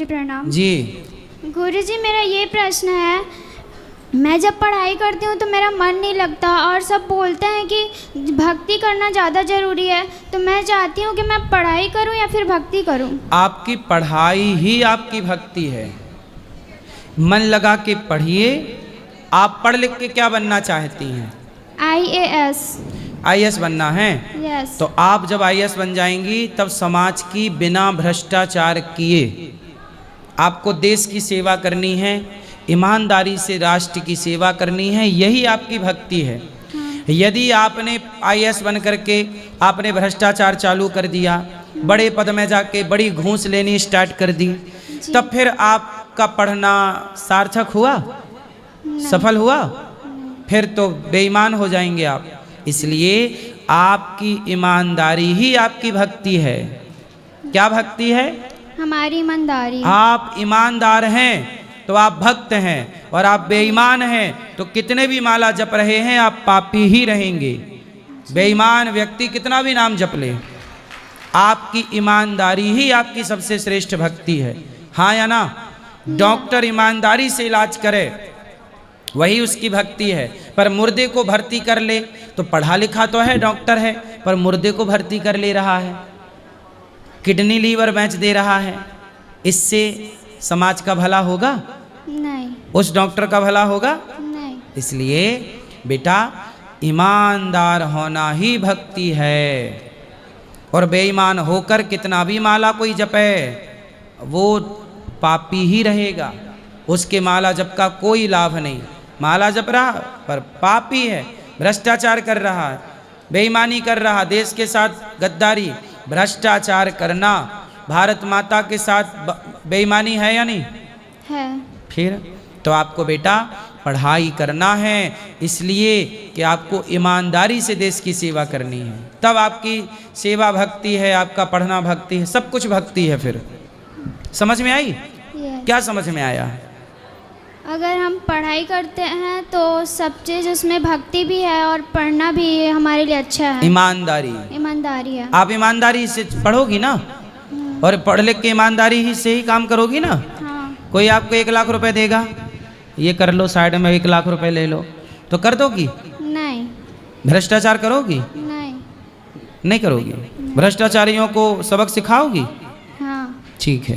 गुरुजी प्रणाम जी। गुरुजी मेरा ये प्रश्न है, मैं जब पढ़ाई करती हूँ तो मेरा मन नहीं लगता और सब बोलते हैं कि भक्ति करना ज़्यादा ज़रूरी है, तो मैं चाहती हूँ कि मैं पढ़ाई करूँ या फिर भक्ति करूँ। आपकी पढ़ाई ही आपकी भक्ति है। मन लगा के पढ़िए। आप पढ़ लिख के क्या बनना चाहती हैं? IAS। IAS बनना है? यस। तो आप जब IAS बन जाएंगी तब समाज की बिना भ्रष्टाचार किए आपको देश की सेवा करनी है, ईमानदारी से राष्ट्र की सेवा करनी है, यही आपकी भक्ति है। यदि आपने IAS बन करके आपने भ्रष्टाचार चालू कर दिया, बड़े पद में जाके बड़ी घूस लेनी स्टार्ट कर दी, तब फिर आपका पढ़ना सार्थक हुआ? सफल हुआ? फिर तो बेईमान हो जाएंगे आप। इसलिए आपकी ईमानदारी ही आपकी भक्ति है। क्या भक्ति है? हमारी ईमानदारी। आप ईमानदार हैं तो आप भक्त हैं, और आप बेईमान हैं तो कितने भी माला जप रहे हैं आप पापी ही रहेंगे। बेईमान व्यक्ति कितना भी नाम जप ले, आपकी ईमानदारी ही आपकी सबसे श्रेष्ठ भक्ति है। हाँ या ना? डॉक्टर ईमानदारी से इलाज करे वही उसकी भक्ति है। पर मुर्दे को भर्ती कर ले तो पढ़ा लिखा तो है, डॉक्टर है, पर मुर्दे को भर्ती कर ले रहा है, किडनी लीवर बेच दे रहा है। इससे समाज का भला होगा? नहीं। उस डॉक्टर का भला होगा? नहीं। इसलिए बेटा ईमानदार होना ही भक्ति है। और बेईमान होकर कितना भी माला कोई जपे वो पापी ही रहेगा, उसके माला जप का कोई लाभ नहीं। माला जप रहा पर पापी है, भ्रष्टाचार कर रहा है, बेईमानी कर रहा, देश के साथ गद्दारी, भ्रष्टाचार करना, भारत माता के साथ बेईमानी है या नहीं है? फिर तो आपको बेटा पढ़ाई करना है, इसलिए कि आपको ईमानदारी से देश की सेवा करनी है। तब आपकी सेवा भक्ति है, आपका पढ़ना भक्ति है, सब कुछ भक्ति है। फिर समझ में आई? क्या समझ में आया? अगर हम पढ़ाई करते हैं तो सब चीज़ उसमें भक्ति भी है और पढ़ना भी हमारे लिए अच्छा है। ईमानदारी। ईमानदारी है। आप ईमानदारी से पढ़ोगी ना, और पढ़ लिख के ईमानदारी ही से ही काम करोगी ना। हाँ। कोई आपको 1 लाख रुपए देगा, ये कर लो साइड में 1 लाख रुपए ले लो, तो कर दोगी? नहीं। भ्रष्टाचार करोगी? नहीं। नहीं करोगी। भ्रष्टाचारियों को सबक सिखाओगी? हाँ। ठीक है।